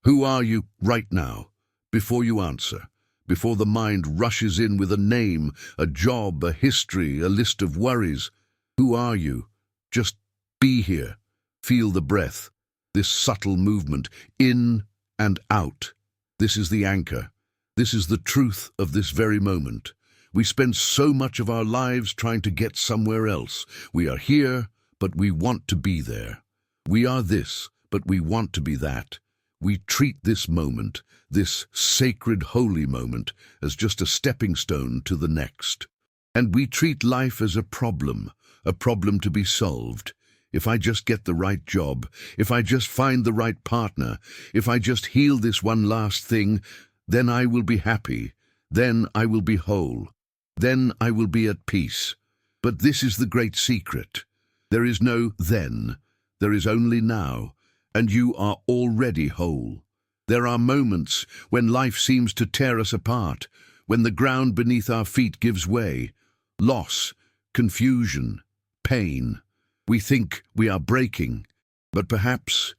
Who are you right now? Before you answer, before the mind rushes in with a name, a job, a history, a list of worries. Who are you? Just be here. Feel the breath, this subtle movement, in and out. This is the anchor. This is the truth of this very moment. We spend so much of our lives trying to get somewhere else. We are here, but we want to be there. We are this, but we want to be that. We treat this moment, this sacred holy moment, as just a stepping stone to the next. And we treat life as a problem to be solved. If I just get the right job, if I just find the right partner, if I just heal this one last thing, then I will be happy, then I will be whole, then I will be at peace. But this is the great secret. There is no then, there is only now, and you are already whole. There are moments when life seems to tear us apart, when the ground beneath our feet gives way. Loss, confusion, pain. We think we are breaking, but perhaps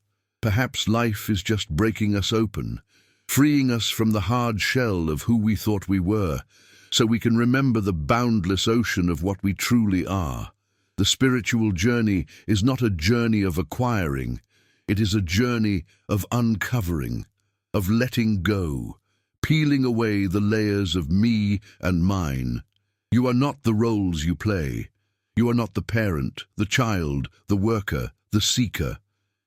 life is just breaking us open, freeing us from the hard shell of who we thought we were, so we can remember the boundless ocean of what we truly are. The spiritual journey is not a journey of acquiring, it is a journey of uncovering, of letting go, peeling away the layers of me and mine. You are not the roles you play. You are not the parent, the child, the worker, the seeker.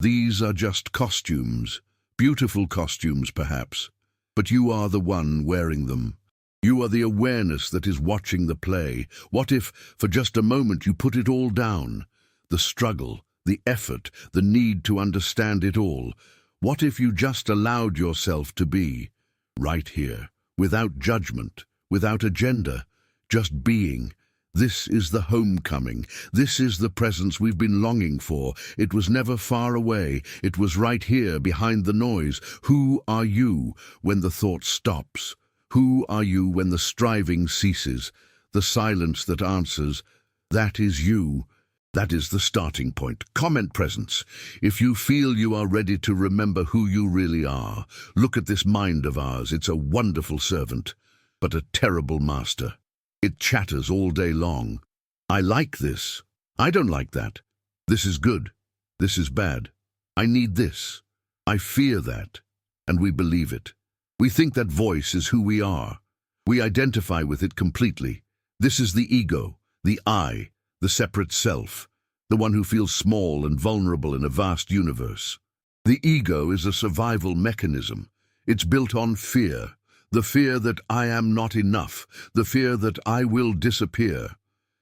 These are just costumes, beautiful costumes perhaps, but you are the one wearing them. You are the awareness that is watching the play. What if, for just a moment, you put it all down? The struggle, the effort, the need to understand it all. What if you just allowed yourself to be, right here, without judgment, without agenda, just being? This is the homecoming. This is the presence we've been longing for. It was never far away. It was right here, behind the noise. Who are you when the thought stops? Who are you when the striving ceases? The silence that answers, that is you. That is the starting point. Comment presence. If you feel you are ready to remember who you really are, look at this mind of ours. It's a wonderful servant, but a terrible master. It chatters all day long. I like this. I don't like that. This is good. This is bad. I need this. I fear that. And we believe it. We think that voice is who we are. We identify with it completely. This is the ego, the I, the separate self, the one who feels small and vulnerable in a vast universe. The ego is a survival mechanism. It's built on fear. The fear that I am not enough, the fear that I will disappear.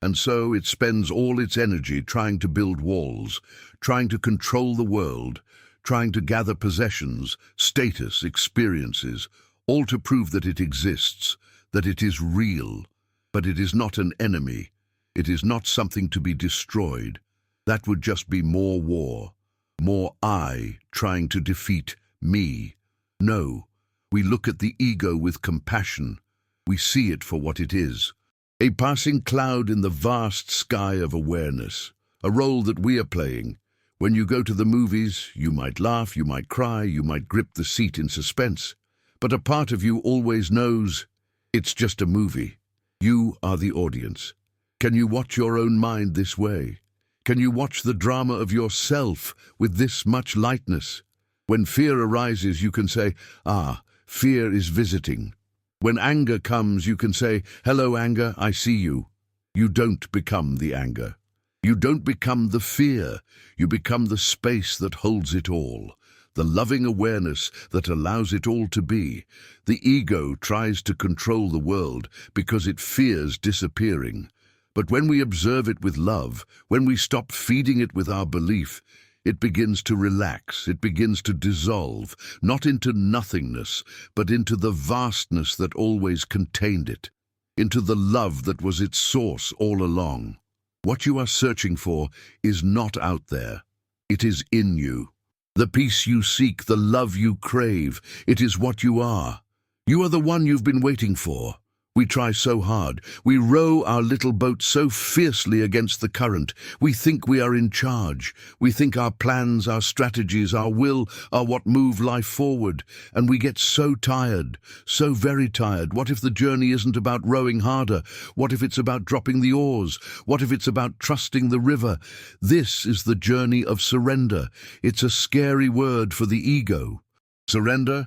And so it spends all its energy trying to build walls, trying to control the world, trying to gather possessions, status, experiences, all to prove that it exists, that it is real. But it is not an enemy. It is not something to be destroyed. That would just be more war, more I trying to defeat me. No. We look at the ego with compassion. We see it for what it is. A passing cloud in the vast sky of awareness. A role that we are playing. When you go to the movies, you might laugh, you might cry, you might grip the seat in suspense. But a part of you always knows it's just a movie. You are the audience. Can you watch your own mind this way? Can you watch the drama of yourself with this much lightness? When fear arises, you can say, fear is visiting. When anger comes, you can say, hello, anger, I see you. You don't become the anger. You don't become the fear. You become the space that holds it all, the loving awareness that allows it all to be. The ego tries to control the world because it fears disappearing. But when we observe it with love, when we stop feeding it with our belief, it begins to relax, it begins to dissolve, not into nothingness, but into the vastness that always contained it, into the love that was its source all along. What you are searching for is not out there. It is in you. The peace you seek, the love you crave, it is what you are. You are the one you've been waiting for. We try so hard. We row our little boat so fiercely against the current. We think we are in charge. We think our plans, our strategies, our will are what move life forward. And we get so tired, so very tired. What if the journey isn't about rowing harder? What if it's about dropping the oars? What if it's about trusting the river? This is the journey of surrender. It's a scary word for the ego. Surrender?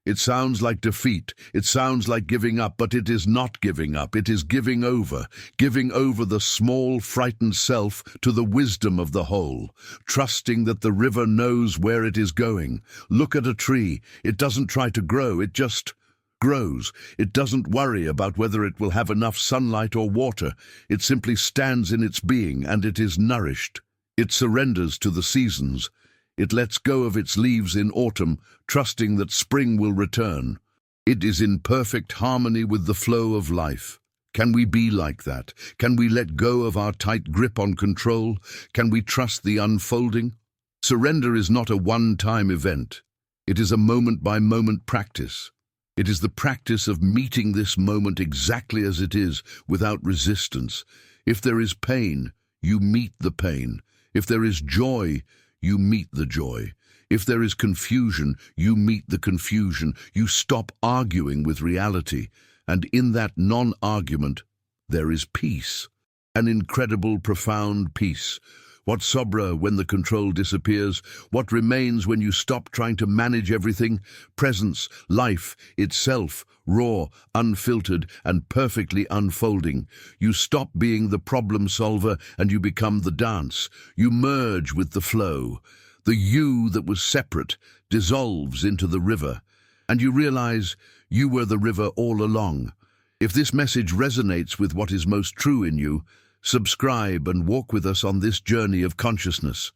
It sounds like defeat, it sounds like giving up, but it is not giving up, it is giving over the small, frightened self to the wisdom of the whole, trusting that the river knows where it is going. Look at a tree, it doesn't try to grow, it just grows. It doesn't worry about whether it will have enough sunlight or water, it simply stands in its being and it is nourished. It surrenders to the seasons. It lets go of its leaves in autumn, trusting that spring will return. It is in perfect harmony with the flow of life. Can we be like that? Can we let go of our tight grip on control? Can we trust the unfolding? Surrender is not a one-time event. It is a moment-by-moment practice. It is the practice of meeting this moment exactly as it is, without resistance. If there is pain, you meet the pain. If there is joy, you meet the joy. If there is confusion, you meet the confusion. You stop arguing with reality, and in that non-argument, there is peace. An incredible, profound peace. What sobra when the control disappears? What remains when you stop trying to manage everything? Presence, life, itself, raw, unfiltered, and perfectly unfolding. You stop being the problem solver and you become the dance. You merge with the flow. The you that was separate dissolves into the river, and you realize you were the river all along. If this message resonates with what is most true in you, subscribe and walk with us on this journey of consciousness.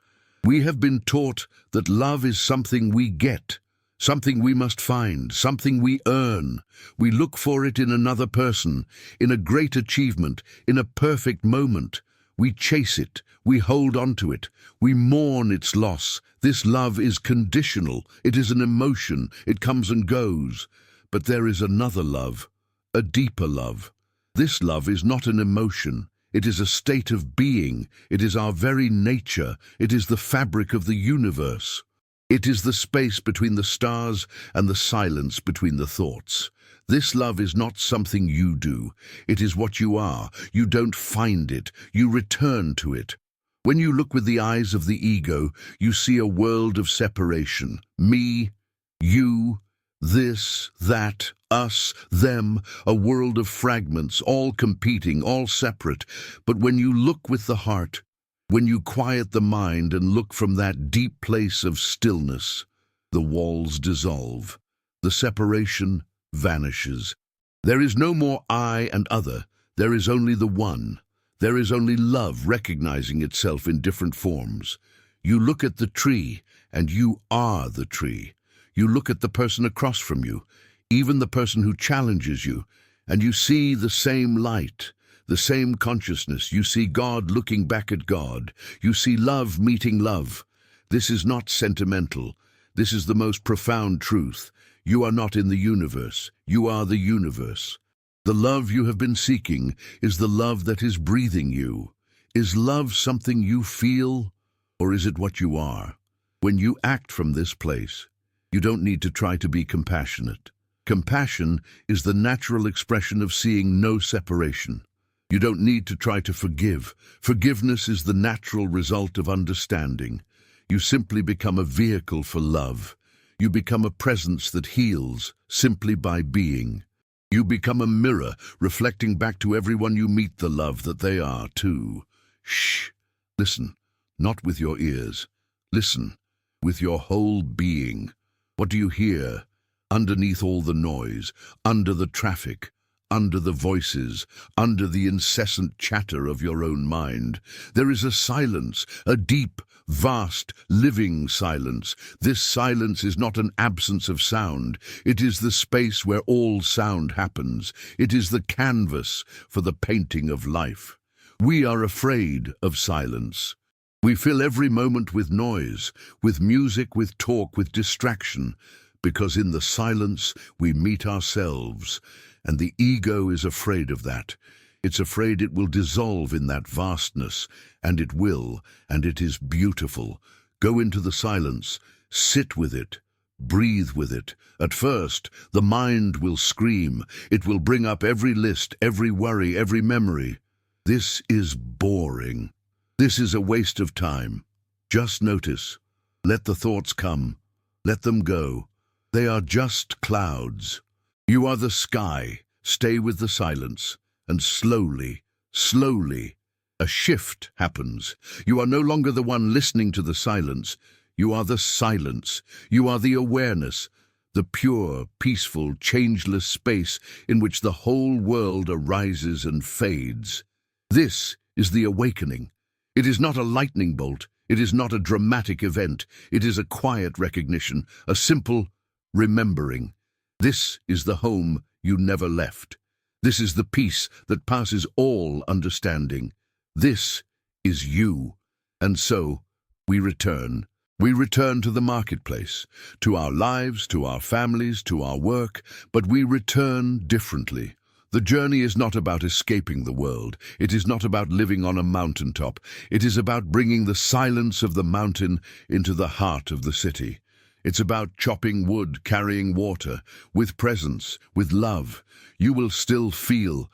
We have been taught that love is something we get, something we must find, something we earn. We look for it in another person, in a great achievement, in a perfect moment. We chase it, we hold on to it, we mourn its loss. This love is conditional, it is an emotion, it comes and goes. But there is another love, a deeper love. This love is not an emotion. It is a state of being. It is our very nature. It is the fabric of the universe. It is the space between the stars and the silence between the thoughts. This love is not something you do. It is what you are. You don't find it. You return to it. When you look with the eyes of the ego, you see a world of separation. Me, you, this, that, us, them, a world of fragments, all competing, all separate. But when you look with the heart, when you quiet the mind and look from that deep place of stillness, the walls dissolve, the separation vanishes. There is no more I and other, there is only the one. There is only love recognizing itself in different forms. You look at the tree, and you are the tree. You look at the person across from you, even the person who challenges you, and you see the same light, the same consciousness. You see God looking back at God. You see love meeting love. This is not sentimental. This is the most profound truth. You are not in the universe. You are the universe. The love you have been seeking is the love that is breathing you. Is love something you feel, or is it what you are? When you act from this place, you don't need to try to be compassionate. Compassion is the natural expression of seeing no separation. You don't need to try to forgive. Forgiveness is the natural result of understanding. You simply become a vehicle for love. You become a presence that heals simply by being. You become a mirror, reflecting back to everyone you meet the love that they are too. Shh. Listen, not with your ears. Listen, with your whole being. What do you hear? Underneath all the noise, under the traffic, under the voices, under the incessant chatter of your own mind, there is a silence, a deep, vast, living silence. This silence is not an absence of sound. It is the space where all sound happens. It is the canvas for the painting of life. We are afraid of silence. We fill every moment with noise, with music, with talk, with distraction, because in the silence we meet ourselves, And the ego is afraid of that. It's afraid it will dissolve in that vastness, and it will, and it is beautiful. Go into the silence, sit with it, breathe with it. At first, the mind will scream. It will bring up every list, every worry, every memory. This is boring. This is a waste of time. Just notice. Let the thoughts come. Let them go. They are just clouds. You are the sky. Stay with the silence. And slowly, slowly, a shift happens. You are no longer the one listening to the silence. You are the silence. You are the awareness, the pure, peaceful, changeless space in which the whole world arises and fades. This is the awakening. It is not a lightning bolt. It is not a dramatic event. It is a quiet recognition, a simple remembering. This is the home you never left. This is the peace that passes all understanding. This is you. And so, we return. We return to the marketplace, to our lives, to our families, to our work, but we return differently. The journey is not about escaping the world. It is not about living on a mountaintop. It is about bringing the silence of the mountain into the heart of the city. It's about chopping wood, carrying water, with presence, with love. You will still feel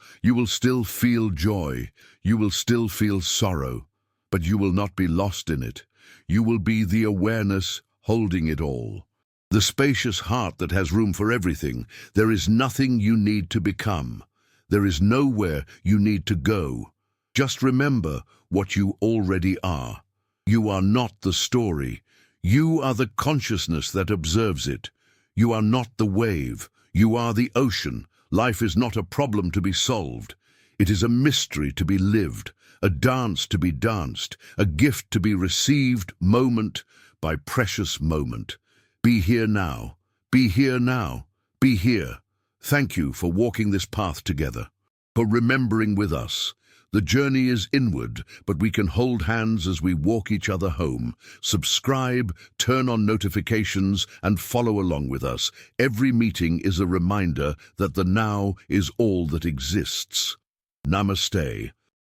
joy. You will still feel sorrow, but you will not be lost in it. You will be the awareness holding it all. The spacious heart that has room for everything. There is nothing you need to become. There is nowhere you need to go. Just remember what you already are. You are not the story. You are the consciousness that observes it. You are not the wave. You are the ocean. Life is not a problem to be solved. It is a mystery to be lived, a dance to be danced, a gift to be received moment by precious moment. Be here now. Be here now. Be here. Thank you for walking this path together, for remembering with us. The journey is inward, but we can hold hands as we walk each other home. Subscribe, turn on notifications, and follow along with us. Every meeting is a reminder that the now is all that exists. Namaste.